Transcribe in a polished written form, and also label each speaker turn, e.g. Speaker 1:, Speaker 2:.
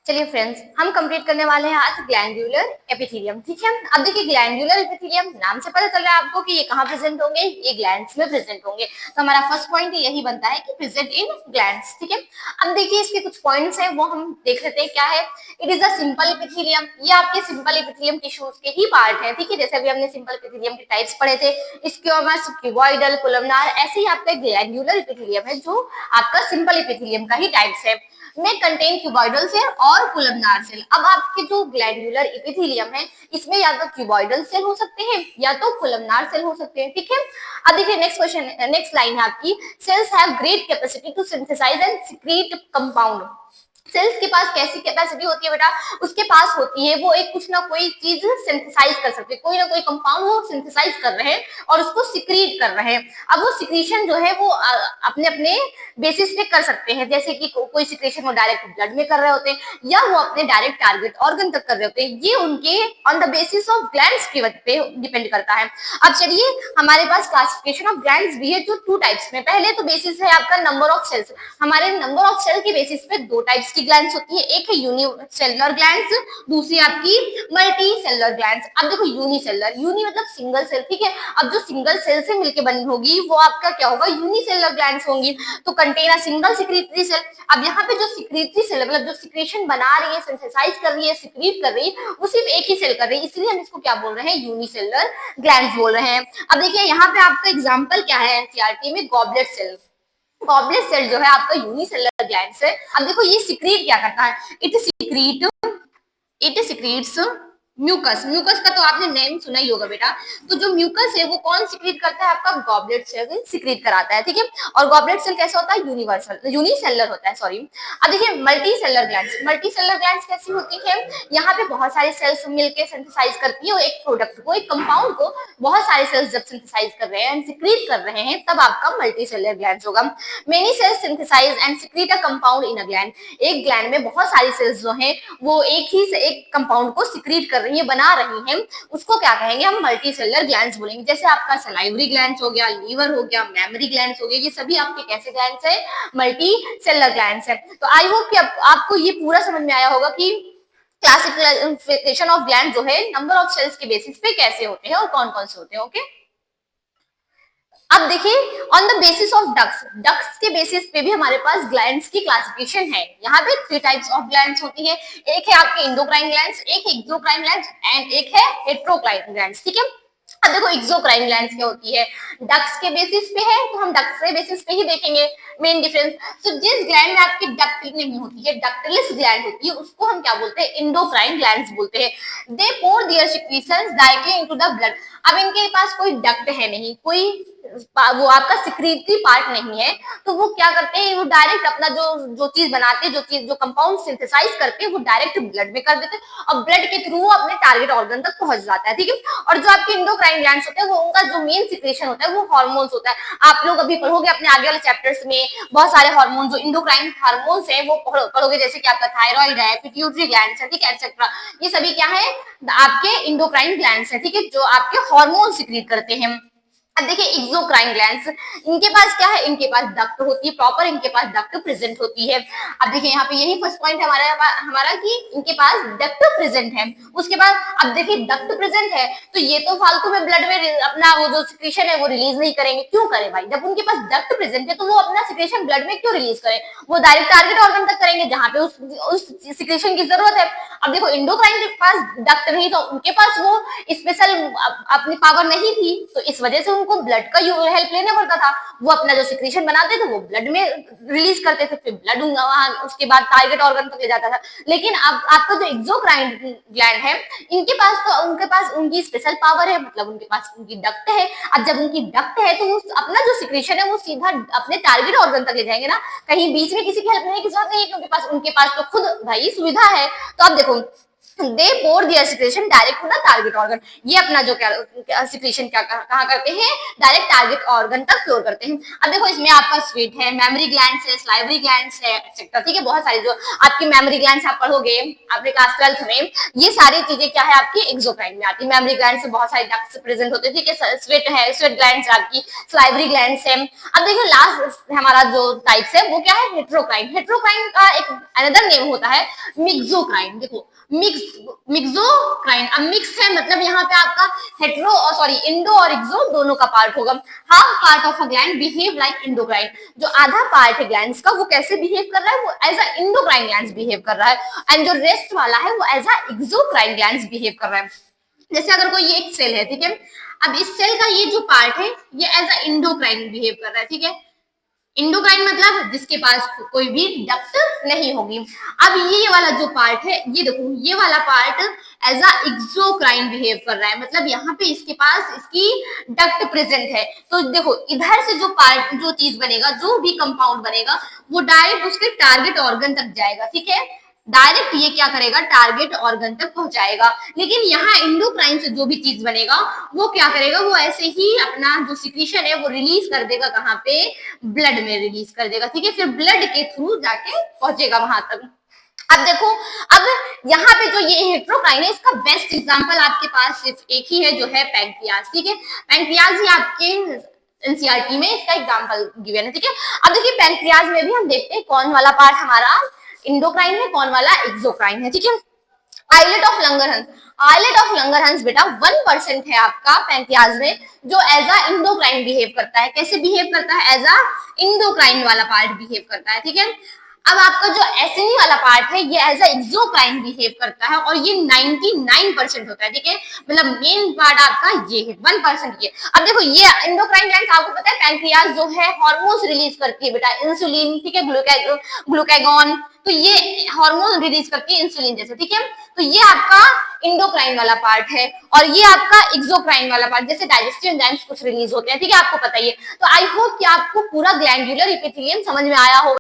Speaker 1: चलिए फ्रेंड्स, हम कंप्लीट करने वाले हैं आज ग्लैंड्यूलर एपिथेलियम। ठीक है, अब देखिए ग्लैंड्यूलर एपिथेलियम नाम से पता चल रहा है आपको कि ये कहाँ प्रेजेंट होंगे, ये ग्लैंड्स में प्रेजेंट होंगे। तो हमारा फर्स्ट पॉइंट यही बनता है कि प्रेजेंट इन ग्लैंड्स। ठीक है, अब देखिए इसके कुछ पॉइंट्स हैं वो हम देख लेते हैं क्या है। It is a simple epithelium, ये आपके सिंपल एपिथेलियम टिश्यूज के ही पार्ट है। ठीक है, जैसे अभी हमने सिंपल एपिथेलियम के टाइप्स पढ़े थे, स्क्वामस, क्यूबॉइडल, कोलमनार, ऐसे ही आपका ग्लैंड्यूलर एपिथेलियम है जो आपका सिंपल एपिथेलियम का ही टाइप्स है। में कंटेन क्यूबॉइडल सेल और कोलमनार सेल। अब आपके जो ग्लैंड्यूलर एपिथेलियम है इसमें या तो क्यूबॉइडल सेल हो सकते हैं या तो कोलमनार सेल हो सकते हैं। ठीक है, अब देखिए नेक्स्ट क्वेश्चन, नेक्स्ट लाइन है आपकी, cells have great capacity to synthesise and secrete compound. Cells के पास कैसी कैपेसिटी होती है बेटा, उसके पास होती है वो एक कुछ ना कोई चीज सिंथेसाइज कर सकते हैं, कोई ना कोई कंपाउंड वो सिंथेसाइज कर रहे हैं और उसको सिक्रीट कर रहे हैं। अब वो सिक्रीशन जो है वो अपने अपने बेसिस पे कर सकते हैं, जैसे कि कोई सिक्रीशन वो डायरेक्ट ब्लड में कर रहे होते हैं या वो अपने डायरेक्ट टारगेट ऑर्गन तक कर रहे होते हैं। ये उनके on the basis of glands के पे डिपेंड करता है। अब चलिए हमारे पास क्लासिफिकेशन ऑफ ग्लैंड्स भी है जो टू टाइप्स में। पहले तो बेसिस है आपका नंबर ऑफ सेल्स। हमारे नंबर ऑफ सेल के बेसिस पे दो टाइप्स की ग्लैंड्स होती है, एक है यूनिसेलुलर ग्लैंड्स, दूसरी आपकी मल्टी सेलुलर ग्लैंड्स। अब देखो यूनिसेलुलर, यूनि मतलब सिंगल सेल। ठीक है, अब जो सिंगल सेल से मिलकर बनी होगी वो आपका क्या होगा, यूनिसेलुलर ग्लैंड्स होंगी। तो contain a single secretory cell. अब यहाँ पे जो सिक्रीटरी सेल मतलब जो सिक्रेशन बना रही है, सिंथेसाइज कर रही है, सिक्रीट कर रही है, वो सिर्फ एक ही सेल कर रही है, इसलिए हम इसको क्या बोल रहे हैं, यूनिसेलुलर ग्लैंड्स बोल रहे हैं। अब देखिए यहाँ पे आपका एग्जांपल क्या है एनसीईआरटी में, गॉबलेट सेल। गॉबलेट सेल जो है आपका यूनिसेलुलर ग्लैंड्स है। अब देखो ये सिक्रीट क्या करता है, इट सिक्रीट्स म्यूकस। म्यूकस का तो आपने नेम सुना ही होगा बेटा। तो जो म्यूकस है वो कौन सिक्रीट करता है, आपका गॉबलेट सेल सिक्रीट कराता है। ठीक है, और गॉबलेट सेल कैसा होता है, यूनिवर्सल यूनिसेलुलर होता है, सॉरी। अब देखिए multi cellular glands, multi cellular glands कैसी होती है, यहाँ पे बहुत सारे सेल्स मिलकर सिंथेसाइज करती है एक प्रोडक्ट को, एक कंपाउंड को। बहुत सारे सेल्स जब सिंथेसाइज कर रहे हैं, सिक्रीट कर रहे हैं, तब आपका मल्टी सेलुलर ग्लैंड्स होगा। Many cells synthesise and secrete a compound in a gland. एक ग्लैंड में बहुत सारी सेल्स जो हैं वो एक ही से एक कंपाउंड को सिक्रीट कर रही है, बना रही हैं, उसको क्या कहेंगे हम, मल्टी सेलुलर ग्लैंड्स बोलेंगे। जैसे आपका सलाइवरी ग्लैंड्स हो गया, लीवर हो गया, मेमोरी ग्लैंड्स हो गया, ये सभी आपके कैसे ग्लैंड्स है, मल्टी सेलुलर ग्लैंड्स है। तो आई होप कि आपको ये पूरा समझ में आया होगा कि क्लासिफिकेशन ऑफ ग्लैंड जो है नंबर ऑफ सेल्स के बेसिस पे कैसे होते हैं और कौन कौन से होते हैं। ओके, अब देखिए on the basis of ducts, ducts के बेसिस पे भी हमारे पास ग्लैंड्स की क्लासिफिकेशन है। यहाँ पे थ्री टाइप्स ऑफ ग्लैंड्स होती है, एक है आपके इंडोक्राइन ग्लैंड्स, एक है एक्सोक्राइन ग्लैंड्स एंड एक है हेटेरोक्राइन ग्लैंड्स। ठीक है, अब देखो एक्सोक्राइन ग्लैंड्स क्या होती है, डक्ट्स के बेसिस पे है, तो हम डक्ट्स के बेसिस पे ही देखेंगे मेन डिफरेंस। तो जिस ग्लैंड में आपकी डक्ट नहीं होती है, डक्टलेस ग्लैंड होती है, उसको हम क्या बोलते हैं, इंडोक्राइन ग्लैंड्स बोलते हैं। They pour their secretions directly into the blood. अब इनके पास कोई डक्ट है नहीं, कोई वो आपका सिक्रीटरी पार्ट नहीं है, तो वो क्या करते हैं, वो डायरेक्ट अपना जो जो चीज बनाते हैं, जो चीज जो कंपाउंड सिंथेसाइज करते हैं, वो डायरेक्ट ब्लड में कर देते हैं और ब्लड के थ्रू अपने टारगेट ऑर्गन तक पहुंच जाता है। ठीक है, और जो आपके इंडोक्राइन ग्लैंड्स होते हैं वो उनका जो मेन सिक्रेशन होता है वो हार्मोन्स होता है। आप लोग अभी पढ़ोगे अपने आगे वाले चैप्टर्स में, बहुत सारे हार्मोन जो इंडोक्राइन हार्मोन्स हैं वो पढ़ोगे, जैसे कि आपका थायराइड है, पिट्यूटरी ग्लैंड्स है, ठीक है, एक्सेट्रा। ये सभी क्या है, आपके इंडोक्राइन ग्लैंड्स है। ठीक है, जो आपके हार्मोन सिक्रीट करते हैं। अब देखिए एक्सोक्राइन ग्लैंड्स, इनके पास क्या है, इनके पास डक्ट होती है प्रॉपर, इनके पास डक्ट प्रेजेंट होती है। अब देखिए यहाँ पे यही फर्स्ट पॉइंट है हमारा कि इनके पास डक्ट प्रेजेंट है। उसके बाद अब देखिए डक्ट प्रेजेंट है तो ये तो फालतू में ब्लड में अपना वो जो सिक्रेशन है वो रिलीज नहीं करेंगे। क्यों करें भाई, जब उनके पास डक्ट प्रेजेंट है तो वो अपना सिक्रेशन ब्लड में क्यों रिलीज करें, वो डायरेक्ट टारगेट ऑर्गन तक करेंगे जहां पे उस सिक्रेशन की जरूरत है। अब देखो इंडोक्राइन के पास डक्ट नहीं, तो उनके पास वो स्पेशल अपनी पावर नहीं थी, तो इस वजह से उनको ब्लड का हेल्प लेना पड़ता था। वो अपना जो सिक्रेशन बनाते थे वो ब्लड में रिलीज करते थे, फिर ब्लड उसके बाद टारगेट ऑर्गन तक ले जाता था। लेकिन अब आपका जो एक्सोक्राइन ग्लैंड है, इनके पास तो उनके पास उनकी स्पेशल पावर है, मतलब उनके पास उनकी डक्ट है। अब जब उनकी डक्ट है तो अपना जो सिक्रेशन है वो सीधा अपने टारगेट ऑर्गन तक ले जाएंगे ना, कहीं बीच में किसी की हेल्प लेने की जरूरत नहीं है, क्योंकि उनके पास तो खुद भाई सुविधा है। तो अब देखो they pour their secretion direct to the target organ. ये अपना जो क्या सिक्रेशन क्या कहाँ करते हैं, डायरेक्ट टारगेट ऑर्गन तक फ्लोर करते हैं। अब देखो इसमें आपका स्वीट है, मेमोरी ग्लैंड्स है, सलाइवरी ग्लैंड्स है एक्सेट्रा, ठीक है, बहुत सारी जो आपकी मेमोरी ग्लैंड्स आप पढ़ोगे आपने क्लास 12th में, ये सारी चीजें क्या है आपकी एक्सोक्राइन में आती है। मेमोरी ग्लैंड्स से बहुत सारे डक्ट्स प्रेजेंट होते हैं, ठीक है, स्वेट है, स्वेट ग्लैंड्स आपकी, सलाइवरी ग्लैंड्स है। अब देखो लास्ट हमारा जो टाइप्स है वो क्या है, हेट्रोक्राइन। हेट्रोक्राइन का एक अनदर नेम होता है मिक्सोक्राइन। देखो मिक्सोक्राइन, अब मिक्स है मतलब यहाँ पे आपका हेट्रो और सॉरी इंडो और एक्सो दोनों का पार्ट होगा। Half part of a gland behave like endocrine, जो आधा पार्ट है ग्लैंड्स का वो कैसे बिहेव कर रहा है, वो as a endocrine glands behave कर रहा है, एंड जो रेस्ट वाला है वो as a exocrine glands behave कर रहा है। जैसे अगर कोई ये एक सेल है, ठीक है, अब इस सेल का ये जो पार्ट है ये एज अ इंडोक्राइन बिहेव कर रहा है, ठीक है, इंडोक्राइन मतलब जिसके पास कोई भी डक्ट नहीं होगी। अब ये वाला जो पार्ट है, ये देखो ये वाला part as a exocrine behave कर रहा है, मतलब यहाँ पे इसके पास इसकी डक्ट प्रेजेंट है। तो देखो इधर से जो पार्ट जो चीज बनेगा, जो भी कंपाउंड बनेगा वो डायरेक्ट उसके टारगेट ऑर्गन तक जाएगा, ठीक है, डायरेक्ट ये क्या करेगा, टारगेट ऑर्गन तक पहुंचाएगा। लेकिन यहाँ इंडोक्राइन से जो भी चीज बनेगा वो क्या करेगा, वो ऐसे ही अपना जो सिक्रीशन है वो रिलीज कर देगा, कहाँ पे, ब्लड में रिलीज कर देगा, ठीक है, फिर ब्लड के थ्रू जाके पहुंचेगा वहां तक। अब देखो, अब यहाँ पे जो ये हेट्रोक्राइन है इसका बेस्ट एग्जांपल आपके पास सिर्फ एक ही है जो है पैंक्रियाज, ठीक है, पैंक्रियाज ही आपके एनसीईआरटी में इसका एग्जांपल गिवन है, ठीक है। अब देखिए पैंक्रियाज में भी हम देखते हैं कौन वाला पार्ट हमारा इंडोक्राइन है, कौन वाला एक्सोक्राइन है, ठीक है। आइलेट ऑफ लंगरहंस, आइलेट ऑफ लंगरहंस बेटा 1% है आपका पैंक्रियाज में जो एज अ इंडोक्राइन बिहेव करता है। कैसे बिहेव करता है, एज अ इंडोक्राइन वाला पार्ट बिहेव करता है, ठीक है। अब आपका जो एसिनी वाला पार्ट है ये एज अ एक्सोक्राइन बिहेव करता है और ये 99% होता है, ठीक है, मतलब मेन पार्ट आपका ये है, 1% ये। अब देखो ये एंडोक्राइन ग्लैंड आपको पता है पैंक्रियाज जो है हार्मोन्स रिलीज करती है बेटा, इंसुलिन, ठीक है, ग्लूकागॉन, तो ये हार्मोन रिलीज करती है इंसुलिन जैसे, ठीक है। तो ये आपका इंडोक्राइन वाला पार्ट है और ये आपका एक्सोक्राइन वाला पार्ट, जैसे डाइजेस्टिव एंजाइम्स कुछ रिलीज होते हैं, ठीक है, आपको पता ही है। तो आई होप कि आपको पूरा ग्लैंडुलर एपिथेलियम समझ में आया होगा।